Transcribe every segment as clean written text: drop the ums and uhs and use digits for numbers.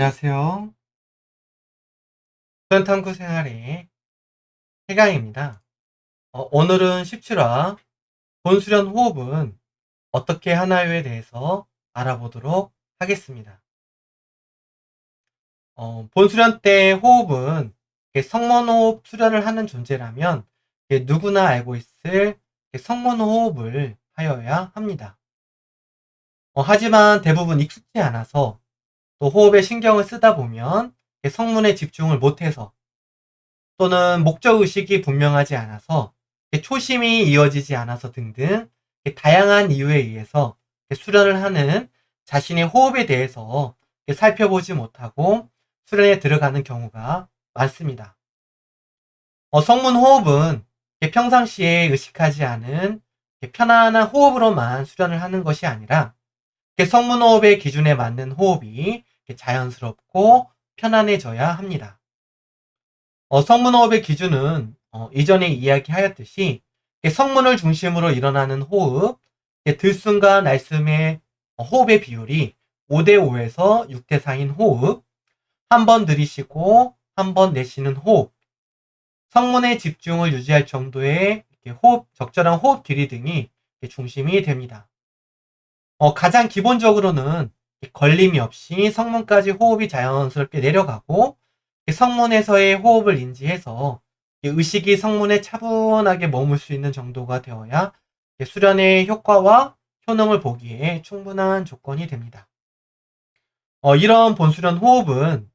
안녕하세요. 수련탐구 생활의 해강입니다. 오늘은 17화 본수련 호흡은 어떻게 하나요에 대해서 알아보도록 하겠습니다. 본수련 때 호흡은 성문호흡 수련을 하는 존재라면 누구나 알고 있을 성문호흡을 하여야 합니다. 하지만 대부분 익숙지 않아서 또 호흡에 신경을 쓰다 보면 성문에 집중을 못해서 또는 목적의식이 분명하지 않아서 초심이 이어지지 않아서 등등 다양한 이유에 의해서 수련을 하는 자신의 호흡에 대해서 살펴보지 못하고 수련에 들어가는 경우가 많습니다. 성문 호흡은 평상시에 의식하지 않은 편안한 호흡으로만 수련을 하는 것이 아니라 성문 호흡의 기준에 맞는 호흡이 자연스럽고 편안해져야 합니다. 성문호흡의 기준은 이전에 이야기하였듯이 성문을 중심으로 일어나는 호흡, 들숨과 날숨의 호흡의 비율이 5대5에서 6대4인 호흡, 한 번 들이쉬고 한 번 내쉬는 호흡, 성문의 집중을 유지할 정도의 적절한 호흡 길이 등이 중심이 됩니다. 가장 기본적으로는 걸림이 없이 성문까지 호흡이 자연스럽게 내려가고 성문에서의 호흡을 인지해서 의식이 성문에 차분하게 머물 수 있는 정도가 되어야 수련의 효과와 효능을 보기에 충분한 조건이 됩니다. 이런 본수련 호흡은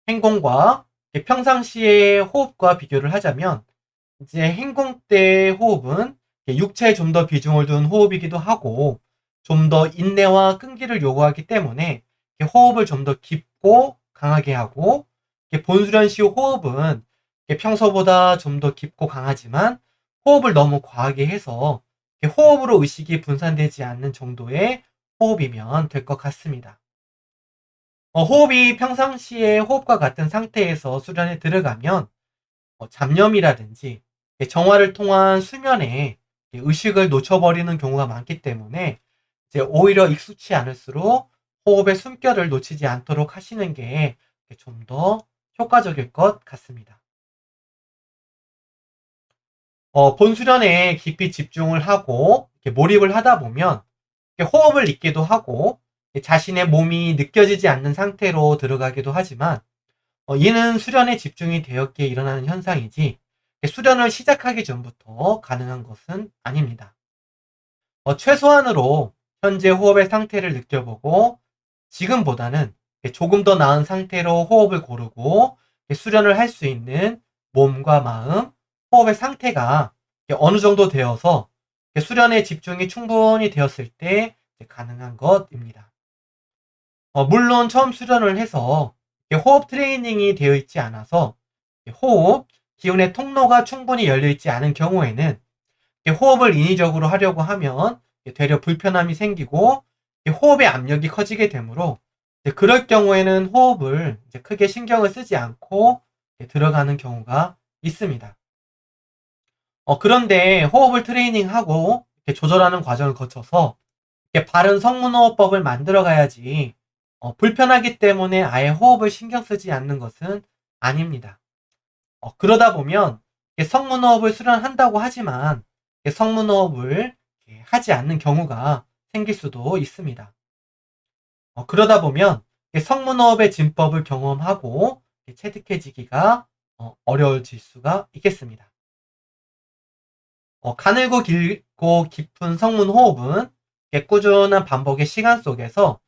행공과 평상시의 호흡과 비교를 하자면 이제 행공 때 호흡은 육체에 좀 더 비중을 둔 호흡이기도 하고 좀 더 인내와 끈기를 요구하기 때문에 호흡을 좀 더 깊고 강하게 하고 본수련 시 호흡은 평소보다 좀 더 깊고 강하지만 호흡을 너무 과하게 해서 호흡으로 의식이 분산되지 않는 정도의 호흡이면 될 것 같습니다. 호흡이 평상시의 호흡과 같은 상태에서 수련에 들어가면 잡념이라든지 정화를 통한 수면에 의식을 놓쳐버리는 경우가 많기 때문에 이제 오히려 익숙치 않을수록 호흡의 숨결을 놓치지 않도록 하시는 게 좀 더 효과적일 것 같습니다. 본수련에 깊이 집중을 하고 몰입을 하다 보면 호흡을 잊기도 하고 자신의 몸이 느껴지지 않는 상태로 들어가기도 하지만 이는 수련에 집중이 되었기에 일어나는 현상이지 수련을 시작하기 전부터 가능한 것은 아닙니다. 최소한으로 현재 호흡의 상태를 느껴보고 지금보다는 조금 더 나은 상태로 호흡을 고르고 수련을 할 수 있는 몸과 마음, 호흡의 상태가 어느 정도 되어서 수련에 집중이 충분히 되었을 때 가능한 것입니다. 물론 처음 수련을 해서 호흡 트레이닝이 되어 있지 않아서 호흡, 기운의 통로가 충분히 열려 있지 않은 경우에는 호흡을 인위적으로 하려고 하면 되려 불편함이 생기고 호흡의 압력이 커지게 되므로 그럴 경우에는 호흡을 크게 신경을 쓰지 않고 들어가는 경우가 있습니다. 그런데 호흡을 트레이닝하고 조절하는 과정을 거쳐서 바른 성문호흡법을 만들어 가야지 불편하기 때문에 아예 호흡을 신경 쓰지 않는 것은 아닙니다. 그러다 보면 성문호흡을 수련한다고 하지만 성문호흡을 하지 않는 경우가 생길 수도 있습니다. 그러다 보면 성문호흡의 진법을 경험하고 체득해지기가 어려워질 수가 있겠습니다. 가늘고 길고 깊은 성문호흡은 꾸준한 반복의 시간 속에서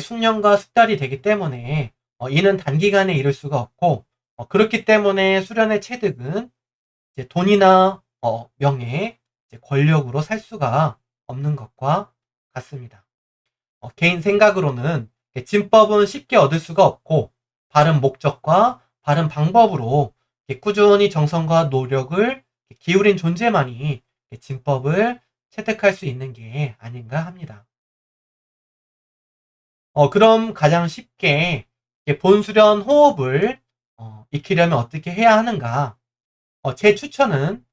숙련과 숙달이 되기 때문에 이는 단기간에 이룰 수가 없고 그렇기 때문에 수련의 체득은 돈이나 명예, 권력으로 살 수가 없는 것과 같습니다. 개인 생각으로는 진법은 쉽게 얻을 수가 없고 바른 목적과 바른 방법으로 꾸준히 정성과 노력을 기울인 존재만이 진법을 체득할 수 있는 게 아닌가 합니다. 그럼 가장 쉽게 본수련 호흡을 익히려면 어떻게 해야 하는가? 제 추천은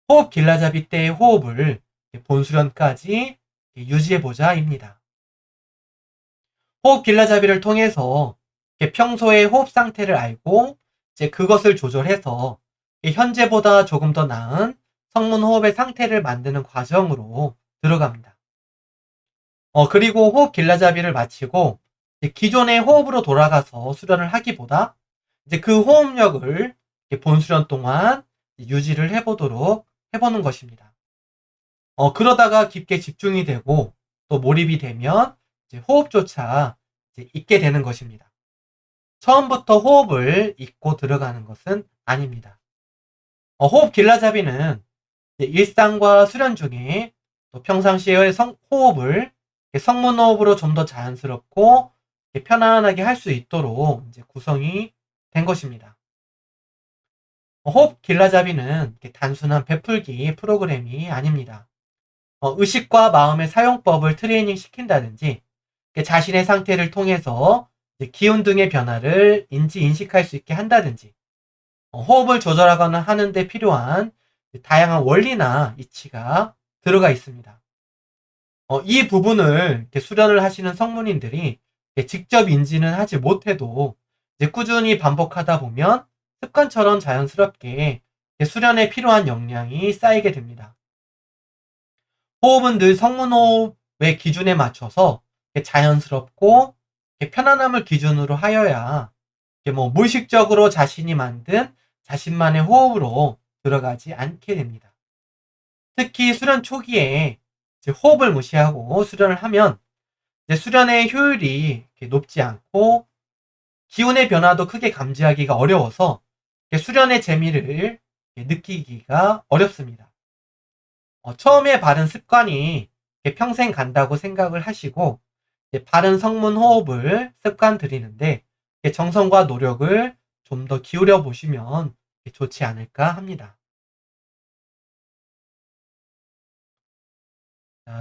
호흡 길라잡이 때의 호흡을 본수련까지 유지해보자입니다. 호흡 길라잡이를 통해서 평소의 호흡 상태를 알고 이제 그것을 조절해서 현재보다 조금 더 나은 성문 호흡의 상태를 만드는 과정으로 들어갑니다. 그리고 호흡 길라잡이를 마치고 기존의 호흡으로 돌아가서 수련을 하기보다 이제 그 호흡력을 본 수련 동안 유지를 해보는 것입니다. 그러다가 깊게 집중이 되고 또 몰입이 되면 이제 호흡조차 이제 잊게 되는 것입니다. 처음부터 호흡을 잊고 들어가는 것은 아닙니다. 호흡 길라잡이는 일상과 수련 중에 또 평상시의 호흡을 성문 호흡으로 좀 더 자연스럽고 편안하게 할 수 있도록 이제 구성이 된 것입니다. 호흡 길라잡이는 단순한 베풀기 프로그램이 아닙니다. 의식과 마음의 사용법을 트레이닝 시킨다든지 자신의 상태를 통해서 기운 등의 변화를 인식할 수 있게 한다든지 호흡을 조절하거나 하는데 필요한 다양한 원리나 이치가 들어가 있습니다. 이 부분을 수련을 하시는 성문인들이 직접 인지는 하지 못해도 꾸준히 반복하다 보면 습관처럼 자연스럽게 수련에 필요한 역량이 쌓이게 됩니다. 호흡은 늘 성문호흡의 기준에 맞춰서 자연스럽고 편안함을 기준으로 하여야 무의식적으로 자신이 만든 자신만의 호흡으로 들어가지 않게 됩니다. 특히 수련 초기에 호흡을 무시하고 수련을 하면 수련의 효율이 높지 않고 기운의 변화도 크게 감지하기가 어려워서 수련의 재미를 느끼기가 어렵습니다. 처음에 바른 습관이 평생 간다고 생각을 하시고 바른 성문 호흡을 습관 들이는데 정성과 노력을 좀 더 기울여 보시면 좋지 않을까 합니다.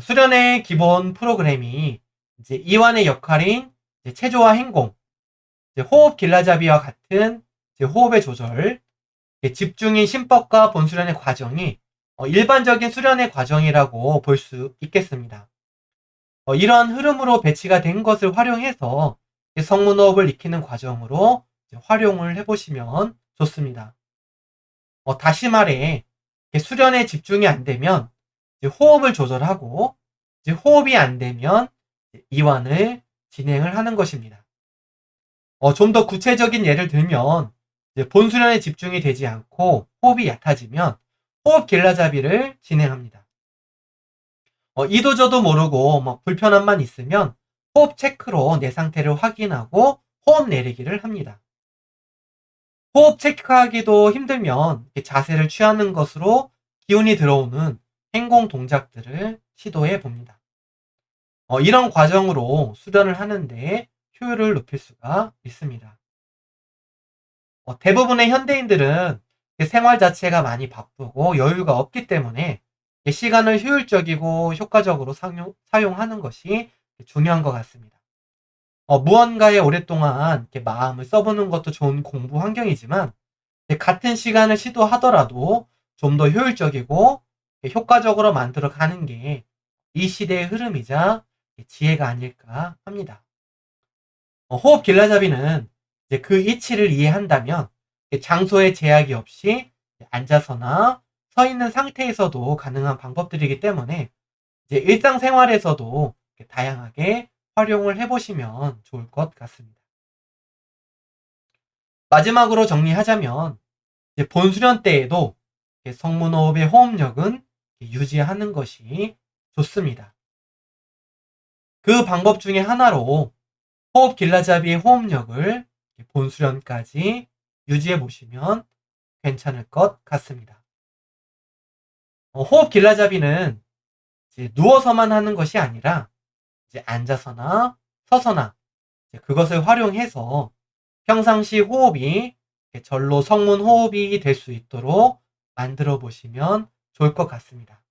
수련의 기본 프로그램이 이제 이완의 역할인 체조와 행공, 호흡 길라잡이와 같은 호흡의 조절, 집중인 심법과 본수련의 과정이 일반적인 수련의 과정이라고 볼 수 있겠습니다. 이러한 흐름으로 배치가 된 것을 활용해서 성문호흡을 익히는 과정으로 활용을 해보시면 좋습니다. 다시 말해 수련에 집중이 안 되면 호흡을 조절하고 호흡이 안 되면 이완을 진행을 하는 것입니다. 좀 더 구체적인 예를 들면 본수련에 집중이 되지 않고 호흡이 얕아지면 호흡 길라잡이를 진행합니다. 이도저도 모르고 불편함만 있으면 호흡 체크로 내 상태를 확인하고 호흡 내리기를 합니다. 호흡 체크하기도 힘들면 자세를 취하는 것으로 기운이 들어오는 행공 동작들을 시도해 봅니다. 이런 과정으로 수련을 하는데 효율을 높일 수가 있습니다. 대부분의 현대인들은 생활 자체가 많이 바쁘고 여유가 없기 때문에 시간을 효율적이고 효과적으로 사용하는 것이 중요한 것 같습니다. 무언가에 오랫동안 마음을 써보는 것도 좋은 공부 환경이지만 같은 시간을 시도하더라도 좀 더 효율적이고 효과적으로 만들어 가는 게 이 시대의 흐름이자 지혜가 아닐까 합니다. 호흡 길라잡이는 그 이치를 이해한다면 장소의 제약이 없이 앉아서나 서 있는 상태에서도 가능한 방법들이기 때문에 일상생활에서도 다양하게 활용을 해보시면 좋을 것 같습니다. 마지막으로 정리하자면 본수련 때에도 성문호흡의 호흡력은 유지하는 것이 좋습니다. 그 방법 중에 하나로 호흡 길라잡이의 호흡력을 본수련까지 유지해 보시면 괜찮을 것 같습니다. 호흡 길라잡이는 누워서만 하는 것이 아니라 앉아서나 서서나 그것을 활용해서 평상시 호흡이 절로 성문 호흡이 될 수 있도록 만들어 보시면 좋을 것 같습니다.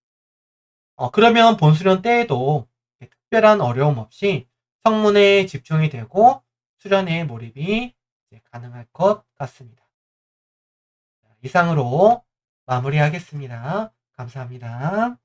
그러면 본수련 때에도 특별한 어려움 없이 성문에 집중이 되고 수련에 몰입이 가능할 것 같습니다. 이상으로 마무리하겠습니다. 감사합니다.